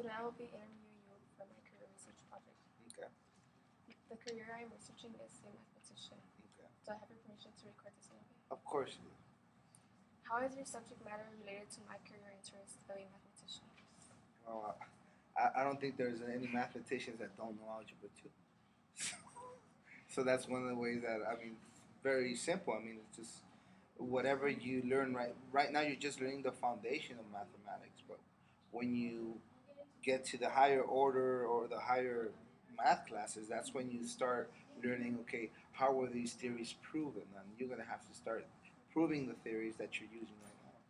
Today I will be interviewing you for my career research project. Okay. The career I am researching is a mathematician. Okay. Do I have your permission to record this interview? Of course you do. How is your subject matter related to my career interest of a mathematician? Well, I don't think there's any mathematicians that don't know algebra too. So that's one of the ways that very simple. I mean, it's just whatever you learn right now. You're just learning the foundation of mathematics, but when you get to the higher order or the higher math classes, that's when you start learning. Okay, how were these theories proven? And you're gonna have to start proving the theories that you're using right now.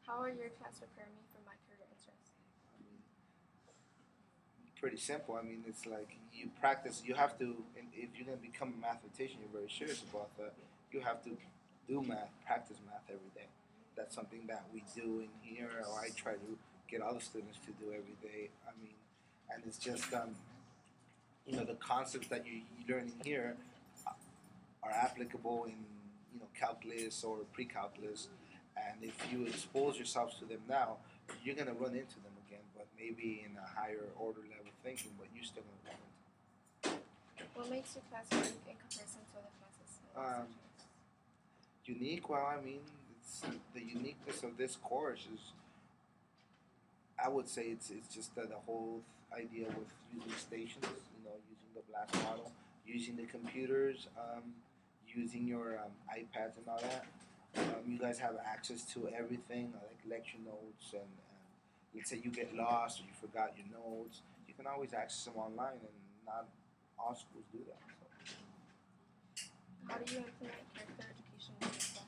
How are your class preparing me for my career interest? I mean, pretty simple. I mean, it's like you practice. You have to, if you're gonna become a mathematician, you're very serious about that. You have to do math, practice math every day. That's something that we do in here, or I try to get all the students to do every day. I mean, and it's just the concepts that you learn in here are applicable in calculus or pre-calculus, and if you expose yourselves to them now, you're gonna run into them again, but maybe in a higher order level thinking, but you're still gonna run into What makes your class unique in comparison to other classes? unique. Well, I mean, it's the uniqueness of this course is, I would say it's just the whole idea with using stations, using the blast model, using the computers, using your iPads and all that. You guys have access to everything, like lecture notes, and let's say you get lost or you forgot your notes, you can always access them online, and not all schools do that. So, How do you implement character education in your class?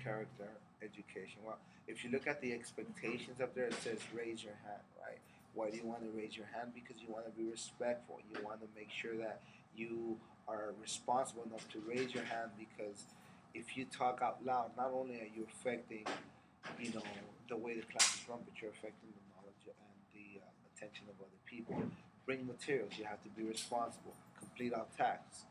character education. Well, if you look at the expectations up there, it says raise your hand, right? Why do you want to raise your hand? Because you want to be respectful. You want to make sure that you are responsible enough to raise your hand, because if you talk out loud, not only are you affecting, you know, the way the class is run, but you're affecting the knowledge and the attention of other people. Bring materials. You have to be responsible. Complete our tasks.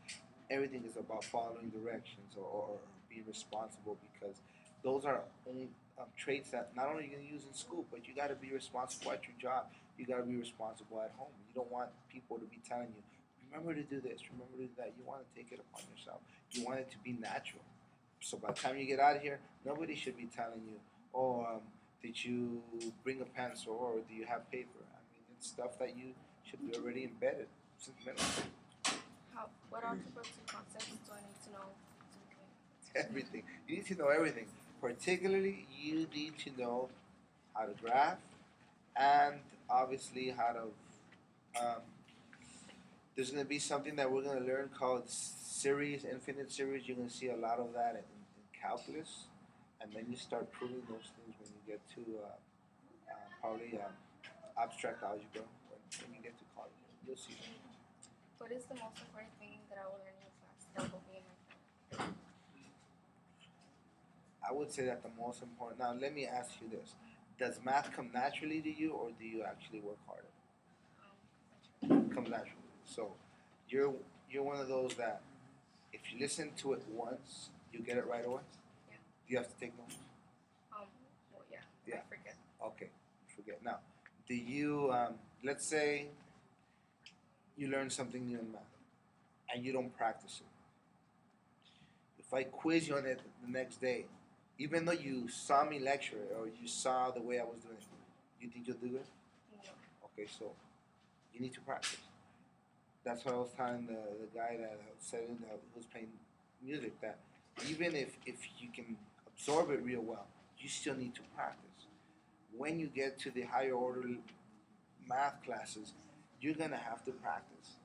Everything is about following directions, or being responsible, because those are only traits that not only you're going to use in school, but you got to be responsible at your job. You got to be responsible at home. You don't want people to be telling you, remember to do this, remember to do that. You want to take it upon yourself. You want it to be natural. So by the time you get out of here, nobody should be telling you, oh, did you bring a pencil, or do you have paper? I mean, it's stuff that you should be already embedded since middle school. What algebra 2 concepts do I need to know to become a mathematician? Everything. You need to know everything. Particularly, you need to know how to graph, and obviously how to. There's going to be something that we're going to learn called series, infinite series. You're going to see a lot of that in calculus, and then you start proving those things when you get to probably abstract algebra. When you get to college, you'll see that. What is the most important thing that I will learn in class that will help me in my career? I would say that the most important. Now, let me ask you this: does math come naturally to you, or do you actually work harder? It comes naturally. So, you're you're one of those that if you listen to it once, you get it right away. Yeah. You have to take notes. Well, yeah. Yeah. I forget. Okay. Forget now. Do you? Let's say you learn something new in math and you don't practice it. If I quiz you on it the next day, even though you saw me lecture it or you saw the way I was doing it, you think you'll do it? No. Okay, so you need to practice. That's what I was telling the guy that said that was playing music, that even if you can absorb it real well, you still need to practice. When you get to the higher order math classes, you're gonna have to practice,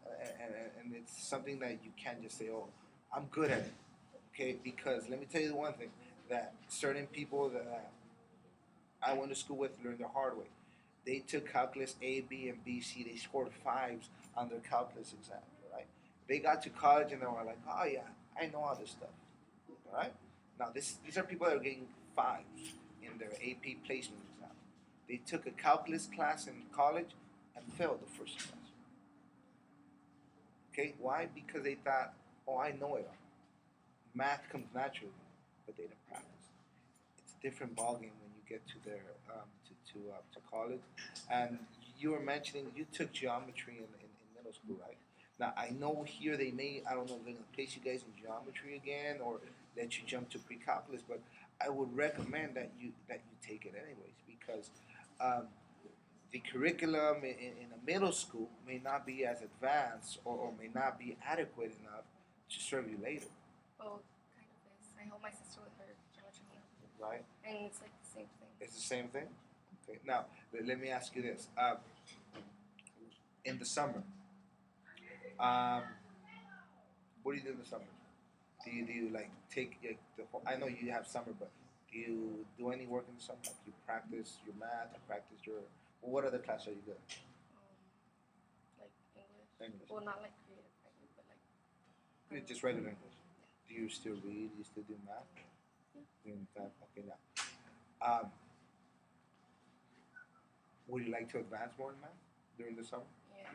and it's something that you can't just say, "Oh, I'm good at it." Okay, because let me tell you the one thing that certain people that I went to school with learned the hard way. They took calculus A, B, and B, C. They scored fives on their calculus exam. Right? They got to college and they were like, "Oh yeah, I know all this stuff." All right. Now these are people that are getting fives in their AP placement exam. They took a calculus class in college and failed the first semester. Okay, why? Because they thought, "Oh, I know it all." Math comes naturally, but they didn't practice. It's a different ballgame when you get to their to college, and you were mentioning you took geometry in middle school, right? Now I know here they may, I don't know if they're gonna place you guys in geometry again or let you jump to pre-calculus, but I would recommend that you take it anyways because um, the curriculum in a middle school may not be as advanced or may not be adequate enough to serve you later, Well, kind of is. I help my sister with her geometry homework, right? and it's like the same thing. It's the same thing. Okay. Now let me ask you this: in the summer, um, what do you do in the summer? Do you like take like the whole, I know you have summer, but do you do any work in the summer? Like you practice your math, you practice your well, what other class are you good? Like English. English. Well, not like creative writing, but like. Just regular English. Do you still read? Do you still do math? Yeah. Doing that? Okay, now. Um, would you like to advance more in math during the summer? Yeah.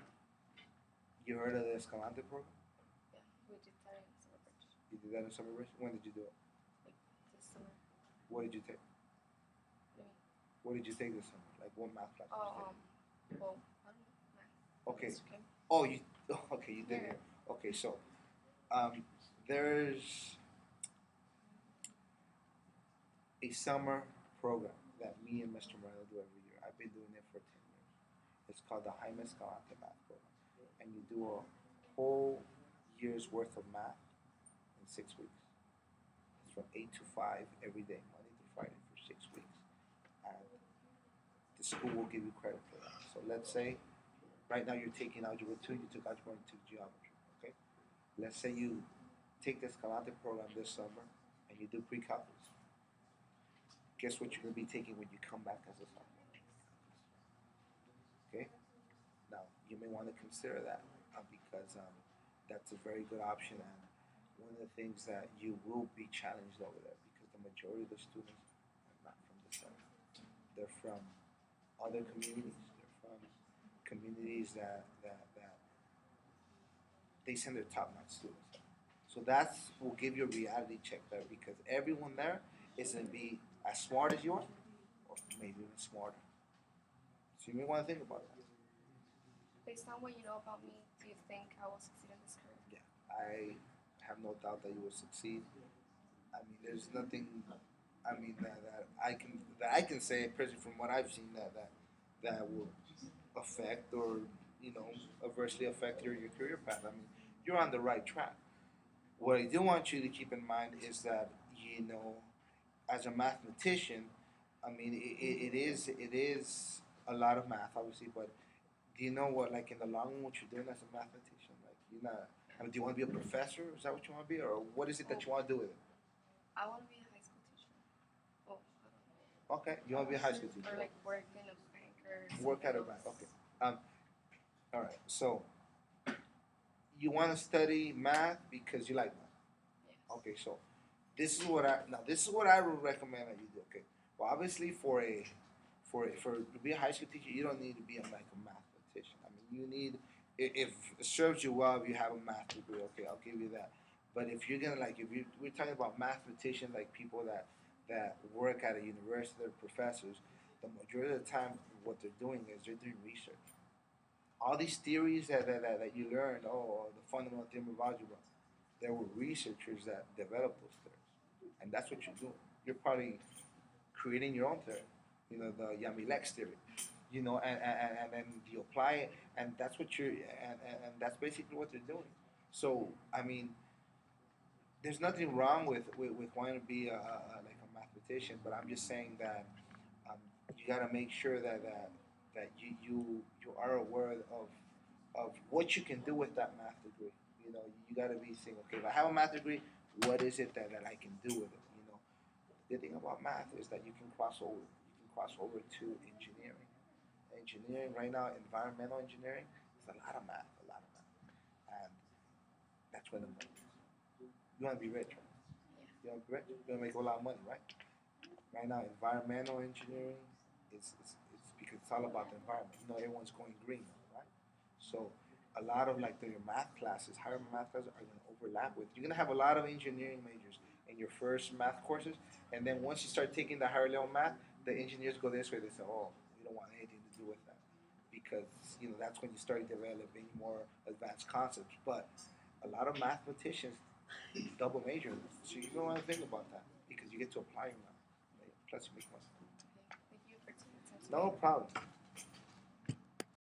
You heard of the Escalante program? Yeah. We did that in summer break. You did that in summer break? When did you do it? Like this summer. What did you take? What do you mean? What did you take this summer? Like what math class did you take? Well, I don't know. Math. Okay. Okay. Oh, you. Okay, you did Yeah. it. Okay, so there's a summer program that me and Mr. Moreno do every year. I've been doing it for 10 years. It's called the Jaime Escalante Math Program, and you do a whole year's worth of math in 6 weeks. It's from 8 to 5 every day, Monday through Friday for 6 weeks, and the school will give you credit for that. So let's say right now you're taking algebra 2, you took algebra 1, you took geometry. Okay, let's say you take the Escalante program this summer and you do pre-calculus. Guess what you're going to be taking when you come back as a sophomore? Okay, now you may want to consider that because that's a very good option, and one of the things that you will be challenged over there because the majority of the students are not from the south. They're from other communities. They're from communities that they send their top-notch students. So that's will give you a reality check there because everyone there is going to be as smart as you are, or maybe even smarter. So you may want to think about that. Based on what you know about me, do you think I will succeed in this career? Yeah, I have no doubt that you will succeed. I mean, there's nothing. I mean that I can say personally from what I've seen that will affect or adversely affect your career path. I mean, you're on the right track. What I do want you to keep in mind is that as a mathematician, I mean, it is a lot of math, obviously. But do you know what, like in the long run, what you're doing as a mathematician? Like you're not. I mean, do you want to be a professor? Is that what you want to be, or what is it that you want to do with it? I want to be a high school teacher. Oh, I don't know. Okay, you want to be a high school teacher. Or like work in a bank or Work at a something bank. else. Okay. All right. So you want to study math because you like math. Yes. Okay. So this is what I would recommend that you do. Okay. Well, obviously for to be a high school teacher, you don't need to be like a mathematician. I mean, you need if it serves you well if you have a math degree. Okay, I'll give you that. But if you're gonna like if you we're talking about mathematicians like people that work at a university, they're professors. The majority of the time, what they're doing is they're doing research. All these theories that you learned, the fundamental theorem of algebra, there were researchers that developed those theories, and that's what you're doing. You're probably creating your own theory, the Yamilex theory, and then you apply it, and that's what and that's basically what they're doing. So I mean, there's nothing wrong with wanting to be like a mathematician, but I'm just saying that um, you got to make sure that you are aware of what you can do with that math degree. You got to be saying, okay, if I have a math degree, what is it that I can do with it? The good thing about math is that you can cross over. You can cross over to engineering. Engineering right now, environmental engineering, is a lot of math, and that's where the money is. You want to be rich, right? You want to be rich. You want to make a lot of money, right? Right now, environmental engineering it's because it's all about the environment. Everyone's going green, right? So a lot of like your math classes, higher math classes, are going to overlap with. You're going to have a lot of engineering majors in your first math courses, and then once you start taking the higher level math, the engineers go this way. They say, oh, don't want anything to do with that because that's when you start developing more advanced concepts. But a lot of mathematicians double major, so you don't want to think about that because you get to apply your math. Plus, you make money. Okay. Thank you for taking the time to No problem.